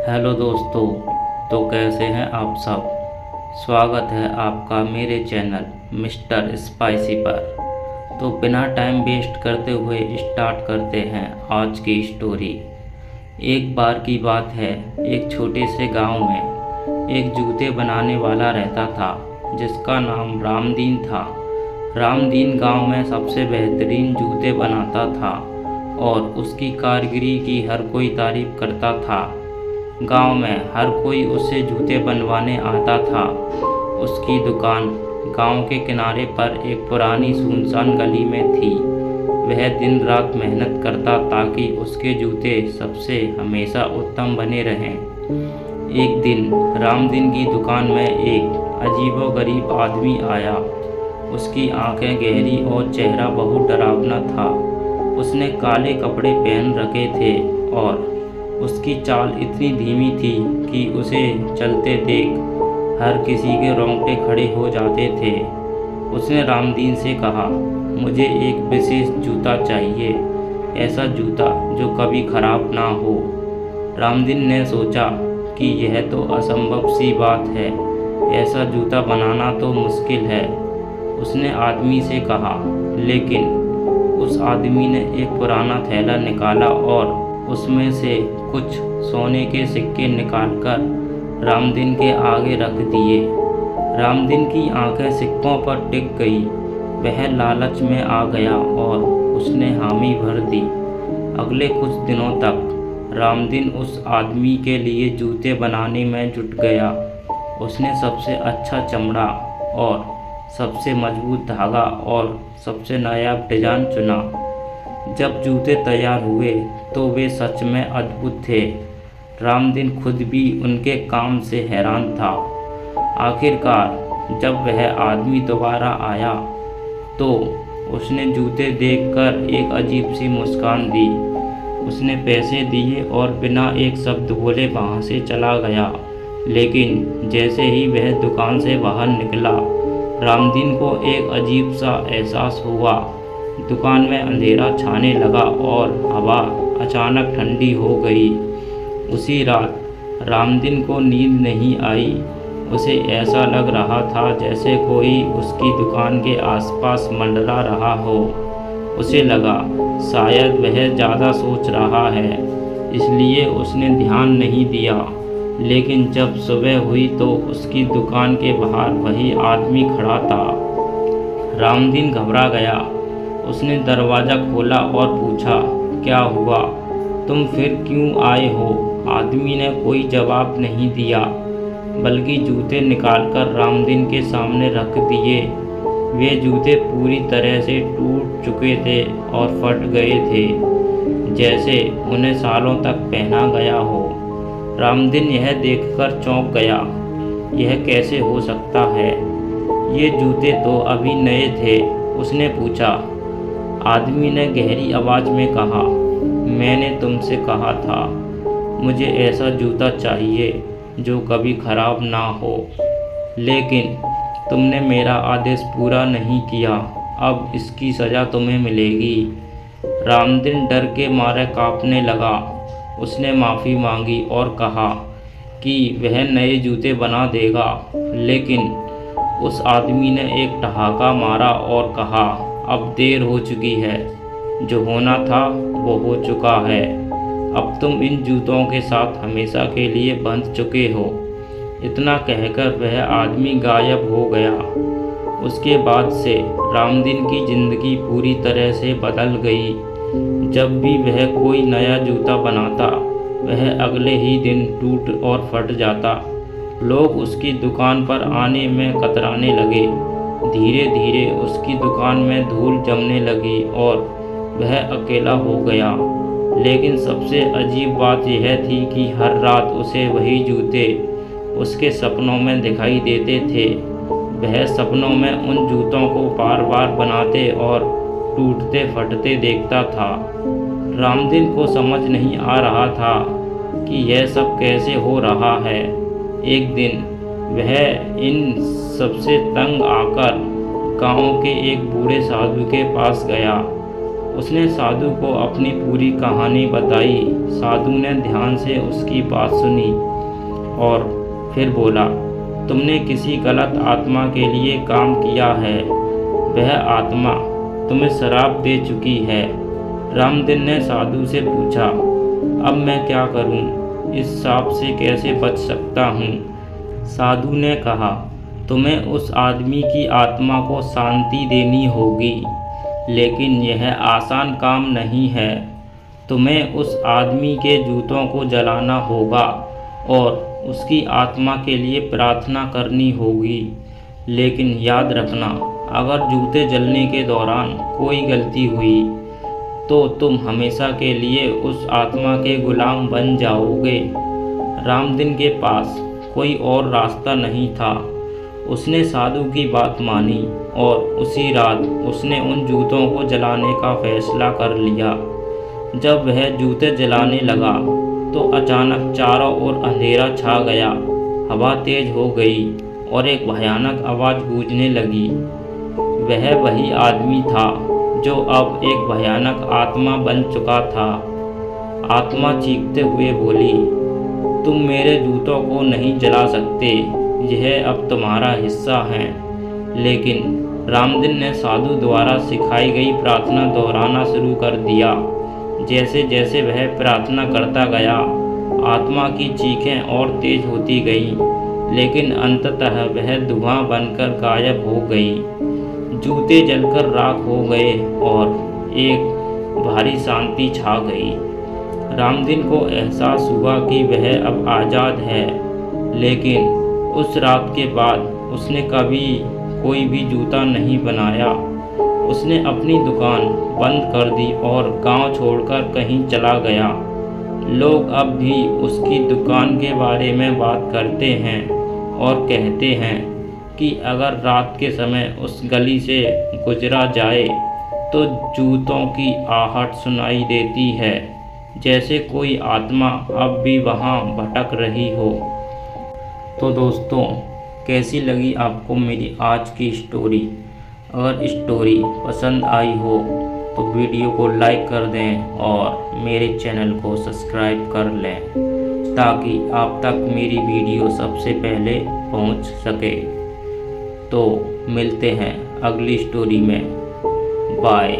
Hello दोस्तों। तो कैसे हैं आप सब। स्वागत है आपका मेरे चैनल मिस्टर स्पाइसी पर। तो बिना टाइम वेस्ट करते हुए स्टार्ट करते हैं आज की स्टोरी। एक बार की बात है, एक छोटे से गांव में एक जूते बनाने वाला रहता था जिसका नाम रामदीन था। रामदीन गांव में सबसे बेहतरीन जूते बनाता था और उसकी कारीगरी की हर कोई तारीफ करता था। गांव में हर कोई उससे जूते बनवाने आता था। उसकी दुकान गांव के किनारे पर एक पुरानी सुनसान गली में थी। वह दिन रात मेहनत करता ताकि उसके जूते सबसे हमेशा उत्तम बने रहें। एक दिन रामदीन की दुकान में एक अजीबोगरीब आदमी आया। उसकी आंखें गहरी और चेहरा बहुत डरावना था। उसने काले कपड़े पहन रखे थे और उसकी चाल इतनी धीमी थी कि उसे चलते देख हर किसी के रोंगटे खड़े हो जाते थे। उसने रामदीन से कहा, मुझे एक विशेष जूता चाहिए, ऐसा जूता जो कभी खराब ना हो। रामदीन ने सोचा कि यह तो असंभव सी बात है, ऐसा जूता बनाना तो मुश्किल है। उसने आदमी से कहा, लेकिन उस आदमी ने एक पुराना थैला निकाला और उसमें से कुछ सोने के सिक्के निकालकर रामदीन के आगे रख दिए। रामदीन की आंखें सिक्कों पर टिक गई। वह लालच में आ गया और उसने हामी भर दी। अगले कुछ दिनों तक रामदीन उस आदमी के लिए जूते बनाने में जुट गया। उसने सबसे अच्छा चमड़ा और सबसे मजबूत धागा और सबसे नायाब डिजाइन चुना। जब जूते तैयार हुए तो वे सच में अद्भुत थे। रामदीन खुद भी उनके काम से हैरान था। आखिरकार जब वह आदमी दोबारा आया तो उसने जूते देखकर एक अजीब सी मुस्कान दी। उसने पैसे दिए और बिना एक शब्द बोले वहाँ से चला गया। लेकिन जैसे ही वह दुकान से बाहर निकला, रामदीन को एक अजीब सा एहसास हुआ। दुकान में अंधेरा छाने लगा और हवा अचानक ठंडी हो गई। उसी रात रामदीन को नींद नहीं आई। उसे ऐसा लग रहा था जैसे कोई उसकी दुकान के आसपास मंडरा रहा हो। उसे लगा शायद वह ज़्यादा सोच रहा है, इसलिए उसने ध्यान नहीं दिया। लेकिन जब सुबह हुई तो उसकी दुकान के बाहर वही आदमी खड़ा था। रामदीन घबरा गया। उसने दरवाज़ा खोला और पूछा, क्या हुआ, तुम फिर क्यों आए हो? आदमी ने कोई जवाब नहीं दिया, बल्कि जूते निकालकर रामदीन के सामने रख दिए। वे जूते पूरी तरह से टूट चुके थे और फट गए थे, जैसे उन्हें सालों तक पहना गया हो। रामदीन यह देखकर चौंक गया। यह कैसे हो सकता है? ये जूते तो अभी नए थे। उसने पूछा। आदमी ने गहरी आवाज़ में कहा, मैंने तुमसे कहा था मुझे ऐसा जूता चाहिए जो कभी खराब ना हो, लेकिन तुमने मेरा आदेश पूरा नहीं किया। अब इसकी सज़ा तुम्हें मिलेगी। रामदीन डर के मारे कांपने लगा। उसने माफ़ी मांगी और कहा कि वह नए जूते बना देगा। लेकिन उस आदमी ने एक ठहाका मारा और कहा, अब देर हो चुकी है, जो होना था वो हो चुका है। अब तुम इन जूतों के साथ हमेशा के लिए बंध चुके हो। इतना कहकर वह आदमी गायब हो गया। उसके बाद से रामदीन की ज़िंदगी पूरी तरह से बदल गई। जब भी वह कोई नया जूता बनाता, वह अगले ही दिन टूट और फट जाता। लोग उसकी दुकान पर आने में कतराने लगे। धीरे धीरे उसकी दुकान में धूल जमने लगी और वह अकेला हो गया। लेकिन सबसे अजीब बात यह थी कि हर रात उसे वही जूते उसके सपनों में दिखाई देते थे। वह सपनों में उन जूतों को बार बार बनाते और टूटते फटते देखता था। रामदीन को समझ नहीं आ रहा था कि यह सब कैसे हो रहा है। एक दिन वह इन सबसे तंग आकर गांव के एक बूढ़े साधु के पास गया। उसने साधु को अपनी पूरी कहानी बताई। साधु ने ध्यान से उसकी बात सुनी और फिर बोला, तुमने किसी गलत आत्मा के लिए काम किया है। वह आत्मा तुम्हें श्राप दे चुकी है। रामदीन ने साधु से पूछा, अब मैं क्या करूं? इस श्राप से कैसे बच सकता हूं? साधु ने कहा, तुम्हें उस आदमी की आत्मा को शांति देनी होगी, लेकिन यह आसान काम नहीं है। तुम्हें उस आदमी के जूतों को जलाना होगा और उसकी आत्मा के लिए प्रार्थना करनी होगी। लेकिन याद रखना, अगर जूते जलने के दौरान कोई गलती हुई तो तुम हमेशा के लिए उस आत्मा के गुलाम बन जाओगे। रामदीन के पास कोई और रास्ता नहीं था। उसने साधु की बात मानी और उसी रात उसने उन जूतों को जलाने का फैसला कर लिया। जब वह जूते जलाने लगा तो अचानक चारों ओर अंधेरा छा गया। हवा तेज हो गई और एक भयानक आवाज़ गूंजने लगी। वह वही आदमी था जो अब एक भयानक आत्मा बन चुका था। आत्मा चीखते हुए बोली, तुम मेरे जूतों को नहीं जला सकते, यह अब तुम्हारा हिस्सा है। लेकिन रामदीन ने साधु द्वारा सिखाई गई प्रार्थना दोहराना शुरू कर दिया। जैसे जैसे वह प्रार्थना करता गया, आत्मा की चीखें और तेज होती गईं, लेकिन अंततः वह धुआं बनकर गायब हो गई। जूते जलकर राख हो गए और एक भारी शांति छा गई। रामदीन को एहसास हुआ कि वह अब आज़ाद है। लेकिन उस रात के बाद उसने कभी कोई भी जूता नहीं बनाया। उसने अपनी दुकान बंद कर दी और गांव छोड़कर कहीं चला गया। लोग अब भी उसकी दुकान के बारे में बात करते हैं और कहते हैं कि अगर रात के समय उस गली से गुजरा जाए तो जूतों की आहट सुनाई देती है, जैसे कोई आत्मा अब भी वहाँ भटक रही हो। तो दोस्तों, कैसी लगी आपको मेरी आज की स्टोरी? अगर स्टोरी पसंद आई हो तो वीडियो को लाइक कर दें और मेरे चैनल को सब्सक्राइब कर लें, ताकि आप तक मेरी वीडियो सबसे पहले पहुंच सके। तो मिलते हैं अगली स्टोरी में। बाय।